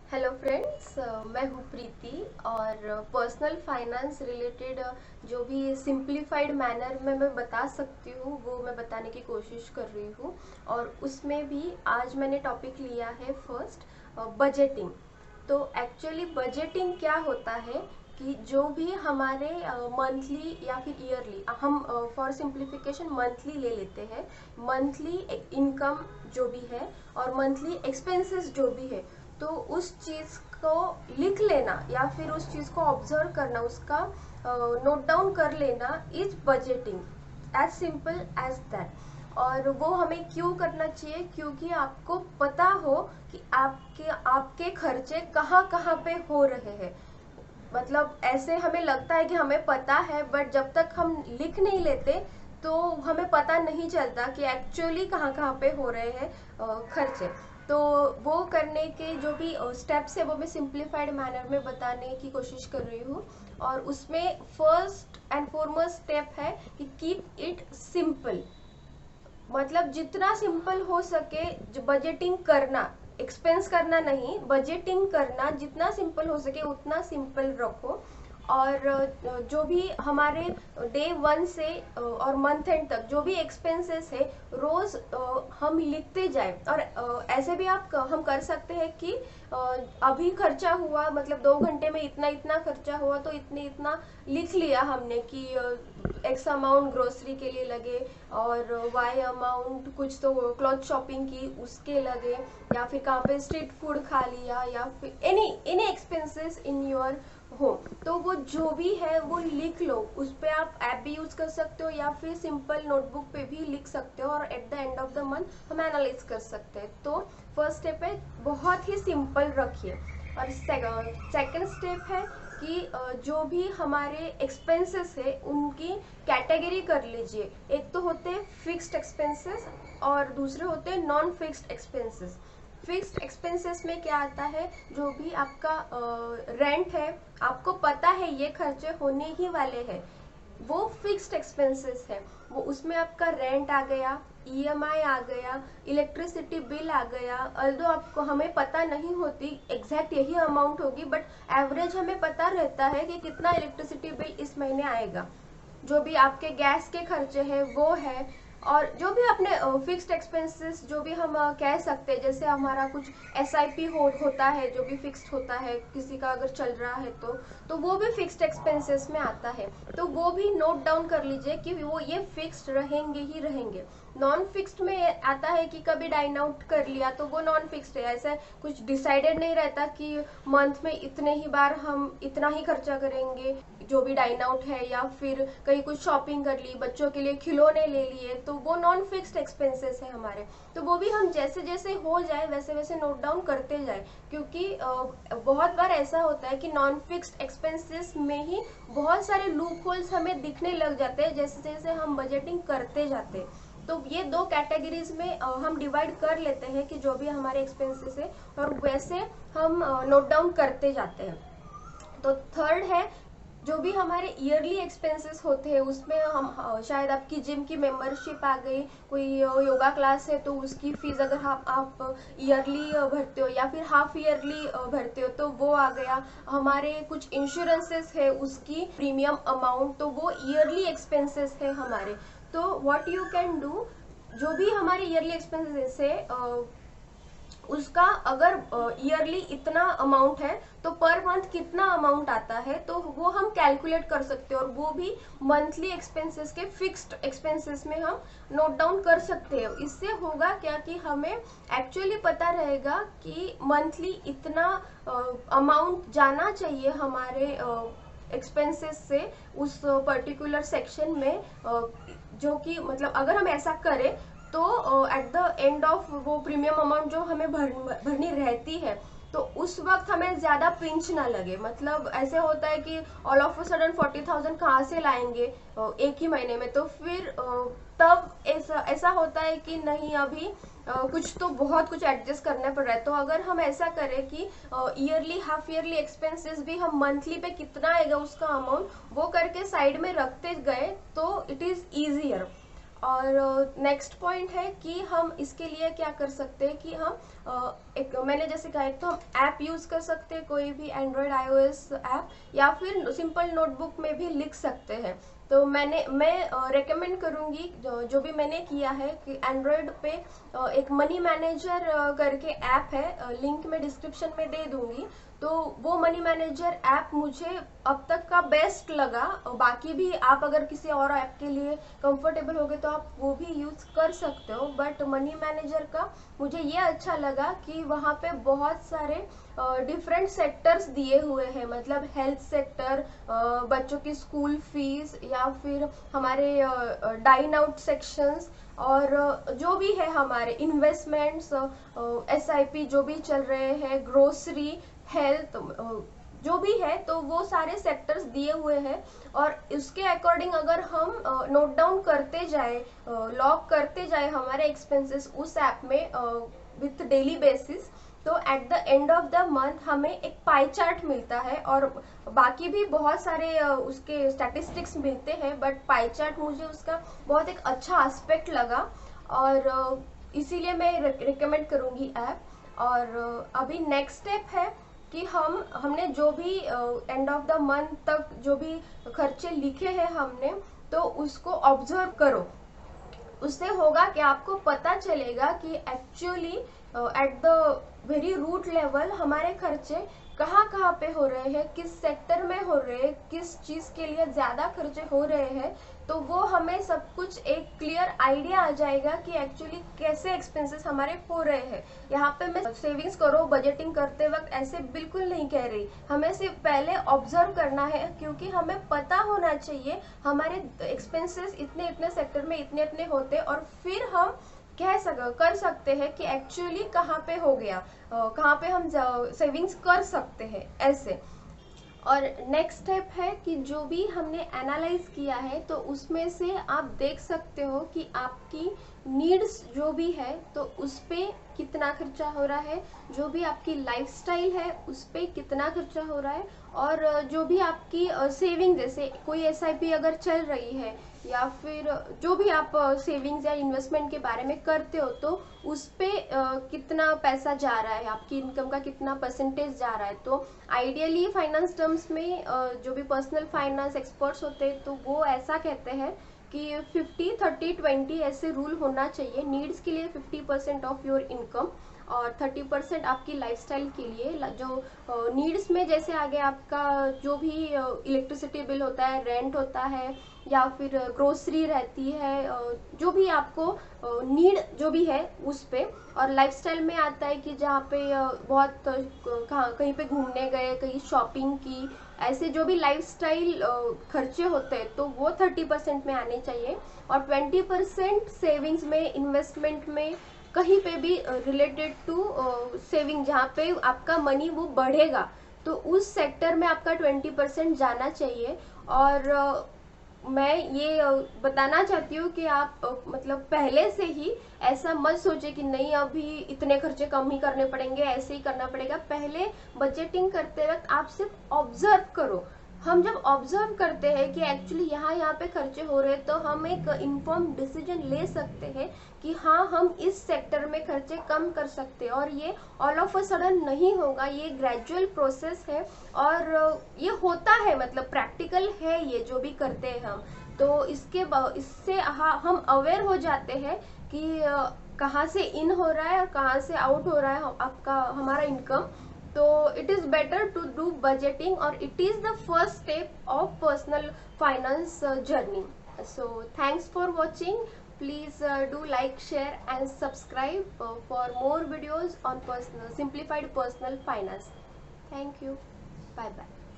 Hello friends, मैं हूँ प्रीति और पर्सनल फाइनेंस रिलेटेड जो भी सिंप्लीफाइड मैनर में मैं बता सकती हूँ वो मैं बताने की कोशिश कर रही हूँ। और उसमें भी आज मैंने टॉपिक लिया है फर्स्ट, बजटिंग। तो एक्चुअली बजटिंग क्या होता है कि जो भी हमारे मंथली या फिर ईयरली, हम फॉर सिंप्लीफिकेशन मंथली ले लेते हैं। मंथली इनकम जो भी है और मंथली एक्सपेंसेस जो भी है, तो उस चीज़ को लिख लेना या फिर उस चीज़ को ऑब्जर्व करना, उसका नोट डाउन कर लेना is budgeting. As simple as that. और वो हमें क्यों करना चाहिए? क्योंकि आपको पता हो कि आपके आपके खर्चे कहाँ कहाँ पे हो रहे हैं। मतलब ऐसे हमें लगता है कि हमें पता है, बट जब तक हम लिख नहीं लेते तो हमें पता नहीं चलता कि एक्चुअली कहाँ कहाँ पे हो रहे हैं खर्चे। तो वो करने के जो भी स्टेप्स है वो मैं सिंप्लीफाइड मैनर में बताने की कोशिश कर रही हूँ। और उसमें फर्स्ट एंड फॉरमोस्ट स्टेप है कि कीप इट सिंपल। मतलब जितना सिंपल हो सके बजटिंग करना, एक्सपेंस करना नहीं, बजटिंग करना जितना सिंपल हो सके उतना सिंपल रखो। और जो भी हमारे डे वन से और मंथ एंड तक जो भी एक्सपेंसेस है रोज हम लिखते जाए। और ऐसे भी हम कर सकते हैं कि अभी खर्चा हुआ, मतलब 2 घंटे में इतना इतना खर्चा हुआ तो इतने इतना लिख लिया हमने कि एक्स अमाउंट ग्रोसरी के लिए लगे और वाई अमाउंट कुछ तो क्लॉथ शॉपिंग की उसके लगे, या फिर कहाँ पे स्ट्रीट फूड खा लिया, या फिर any any expenses in your home. तो वो जो भी है वो लिख लो। उस पर आप ऐप भी यूज कर सकते हो या फिर सिंपल नोटबुक पे भी लिख सकते हो, और at the end of the month हम एनालाइज कर सकते हैं। तो फर्स्ट स्टेप है बहुत ही सिंपल रखिए। और सेकंड स्टेप है कि जो भी हमारे एक्सपेंसेस है उनकी कैटेगरी कर लीजिए। एक तो होते हैं फिक्स्ड एक्सपेंसेस और दूसरे होते हैं non fixed expenses. Fixed expenses में क्या आता है? जो भी आपका रेंट है, आपको पता है ये खर्चे होने ही वाले हैं, वो फिक्स्ड एक्सपेंसेस है। वो उसमें आपका रेंट आ गया, ईएमआई आ गया, इलेक्ट्रिसिटी बिल आ गया। अल्दो आपको हमें पता नहीं होती एग्जैक्ट यही अमाउंट होगी, बट एवरेज हमें पता रहता है कि कितना इलेक्ट्रिसिटी बिल इस महीने आएगा। जो भी आपके गैस के खर्चे हैं वो है। और जो भी अपने फिक्स्ड एक्सपेंसेस जो भी हम कह सकते हैं, जैसे हमारा कुछ एसआईपी होता है जो भी फिक्स्ड होता है, किसी का अगर चल रहा है तो वो भी फिक्स्ड एक्सपेंसेस में आता है। तो वो भी नोट डाउन कर लीजिए कि वो ये फिक्स्ड रहेंगे ही रहेंगे। नॉन फिक्स्ड में आता है कि कभी डाइन आउट कर लिया तो वो नॉन फिक्स्ड है। ऐसा कुछ डिसाइडेड नहीं रहता कि मंथ में इतने ही बार हम इतना ही खर्चा करेंगे जो भी डाइन आउट है, या फिर कहीं कुछ शॉपिंग कर ली, बच्चों के लिए खिलौने ले लिए, तो वो नॉन फिक्स्ड एक्सपेंसेस है हमारे। तो वो भी हम जैसे जैसे हो जाए वैसे वैसे नोट डाउन करते जाए। क्योंकि बहुत बार ऐसा होता है कि नॉन फिक्स्ड एक्सपेंसेस में ही बहुत सारे लूप होल्स हमें दिखने लग जाते हैं जैसे जैसे हम बजटिंग करते जाते हैं। तो ये दो कैटेगरीज में हम डिवाइड कर लेते हैं कि जो भी हमारे एक्सपेंसेस है, और वैसे हम नोट डाउन करते जाते हैं। तो थर्ड है, जो भी हमारे ईयरली एक्सपेंसेस होते हैं उसमें हम शायद आपकी जिम की मेंबरशिप आ गई, कोई योगा क्लास है तो उसकी फीस अगर आप ईयरली भरते हो या फिर हाफ ईयरली भरते हो तो वो आ गया। हमारे कुछ इंश्योरेंसेस है उसकी प्रीमियम अमाउंट, तो वो ईयरली एक्सपेंसेस है हमारे। तो व्हाट यू कैन डू, जो भी हमारे ईयरली एक्सपेंसेस है उसका अगर ईयरली इतना अमाउंट है तो पर मंथ कितना अमाउंट आता है, तो वो हम कैलकुलेट कर सकते हैं। और वो भी मंथली एक्सपेंसेस के फिक्स्ड एक्सपेंसेस में हम नोट डाउन कर सकते हैं। इससे होगा क्या कि हमें एक्चुअली पता रहेगा कि मंथली इतना अमाउंट जाना चाहिए हमारे एक्सपेंसेस से उस पर्टिकुलर सेक्शन में। जो कि मतलब अगर हम ऐसा करें तो एट द एंड ऑफ वो प्रीमियम अमाउंट जो हमें भरनी रहती है, तो उस वक्त हमें ज्यादा पिंच ना लगे। मतलब ऐसे होता है कि ऑल ऑफ अ सडन 40,000 कहाँ से लाएंगे एक ही महीने में? तो फिर तब ऐसा ऐसा होता है कि नहीं, अभी कुछ तो बहुत कुछ एडजस्ट करना पड़ रहा है। तो अगर हम ऐसा करें कि ईयरली हाफ ईयरली एक्सपेंसेस भी हम मंथली पे कितना आएगा उसका अमाउंट वो करके साइड में रखते गए तो इट इज ईजियर। और नेक्स्ट पॉइंट है कि हम इसके लिए क्या कर सकते हैं कि हम एक मैंने जैसे कहा, एक तो हम ऐप यूज़ कर सकते हैं, कोई भी एंड्रॉयड आईओएस ऐप, या फिर सिंपल नोटबुक में भी लिख सकते हैं। तो मैं रेकमेंड करूँगी जो भी मैंने किया है कि एंड्रॉयड पे एक मनी मैनेजर करके ऐप है, लिंक मैं डिस्क्रिप्शन में दे दूँगी। तो वो मनी मैनेजर ऐप मुझे अब तक का बेस्ट लगा। बाकी भी आप अगर किसी और ऐप के लिए कंफर्टेबल हो गए तो आप वो भी यूज़ कर सकते हो, बट मनी मैनेजर का मुझे ये अच्छा लगा कि वहाँ पे बहुत सारे डिफरेंट सेक्टर्स दिए हुए हैं, मतलब हेल्थ सेक्टर, बच्चों की स्कूल फीस, या फिर हमारे डाइन आउट सेक्शंस, और जो भी है हमारे इन्वेस्टमेंट्स, एसआईपी जो भी चल रहे हैं, ग्रोसरी, हेल्थ, जो भी है, तो वो सारे सेक्टर्स दिए हुए हैं। और उसके अकॉर्डिंग अगर हम नोट डाउन करते जाए, लॉग करते जाए हमारे एक्सपेंसेस उस ऐप में विथ डेली बेसिस, तो at the end of the month हमें एक पाई चार्ट मिलता है। और बाकी भी बहुत सारे उसके स्टैटिस्टिक्स मिलते हैं, बट पाई चार्ट मुझे उसका बहुत एक अच्छा एस्पेक्ट लगा, और इसीलिए मैं रिकमेंड करूँगी ऐप। और अभी नेक्स्ट स्टेप है कि हमने जो भी एंड ऑफ द मंथ तक जो भी खर्चे लिखे हैं हमने, तो उसको ऑब्जर्व करो। उससे होगा कि आपको पता चलेगा कि actually at the very root level हमारे खर्चे कहाँ पे हो रहे हैं, किस सेक्टर में हो रहे हैं, किस चीज़ के लिए ज़्यादा खर्चे हो रहे हैं। तो वो हमें सब कुछ एक क्लियर आइडिया आ जाएगा कि एक्चुअली कैसे एक्सपेंसेस हमारे हो रहे हैं। यहाँ पे मैं सेविंग्स करो बजटिंग करते वक्त ऐसे बिल्कुल नहीं कह रही, हमें सिर्फ पहले ऑब्जर्व करना है, क्योंकि हमें पता होना चाहिए हमारे एक्सपेंसेस इतने इतने सेक्टर में इतने इतने होते, और फिर हम कर सकते हैं कि एक्चुअली कहाँ पे हो गया, कहाँ पे हम सेविंग्स कर सकते हैं ऐसे। और नेक्स्ट स्टेप है कि जो भी हमने एनालाइज किया है, तो उसमें से आप देख सकते हो कि आपकी नीड्स जो भी है तो उस पर कितना खर्चा हो रहा है, जो भी आपकी लाइफस्टाइल है उस पर कितना खर्चा हो रहा है, और जो भी आपकी सेविंग, जैसे कोई एसआईपी अगर चल रही है, या फिर जो भी आप सेविंग्स या इन्वेस्टमेंट के बारे में करते हो, तो उस पे कितना पैसा जा रहा है, आपकी इनकम का कितना परसेंटेज जा रहा है। तो आइडियली फाइनेंस टर्म्स में जो भी पर्सनल फाइनेंस एक्सपर्ट्स होते हैं तो वो ऐसा कहते हैं कि 50-30-20 ऐसे रूल होना चाहिए। नीड्स के लिए 50% ऑफ योर इनकम, और 30% आपकी लाइफस्टाइल के लिए। जो नीड्स में जैसे आगे आपका जो भी इलेक्ट्रिसिटी बिल होता है, रेंट होता है, या फिर ग्रोसरी रहती है, जो भी आपको नीड जो भी है उस पे। और लाइफस्टाइल में आता है कि जहाँ पे बहुत कहीं पे घूमने गए, कहीं शॉपिंग की, ऐसे जो भी लाइफस्टाइल खर्चे होते हैं तो वो 30% में आने चाहिए। और 20% सेविंग्स में, इन्वेस्टमेंट में, कहीं पे भी रिलेटेड टू सेविंग, जहाँ पे आपका मनी वो बढ़ेगा, तो उस सेक्टर में आपका 20% जाना चाहिए। और मैं ये बताना चाहती हूँ कि आप मतलब पहले से ही ऐसा मत सोचे कि नहीं अभी इतने खर्चे कम ही करने पड़ेंगे, ऐसे ही करना पड़ेगा। पहले बजटिंग करते वक्त आप सिर्फ ऑब्जर्व करो। हम जब ऑब्जर्व करते हैं कि एक्चुअली यहाँ पे खर्चे हो रहे हैं, तो हम एक इन्फॉर्म डिसीजन ले सकते हैं कि हाँ, हम इस सेक्टर में खर्चे कम कर सकते हैं। और ये ऑल ऑफ अ सडन नहीं होगा, ये ग्रेजुअल प्रोसेस है, और ये होता है, मतलब प्रैक्टिकल है ये जो भी करते हैं हम। तो इससे हम अवेयर हो जाते हैं कि कहाँ से इन हो रहा है और कहाँ से आउट हो रहा है आपका हमारा इनकम। तो it is better to do budgeting, और it is the first step of personal finance journey. So thanks for watching. Please do like, share and subscribe for more videos on simplified personal finance. Thank you. Bye bye.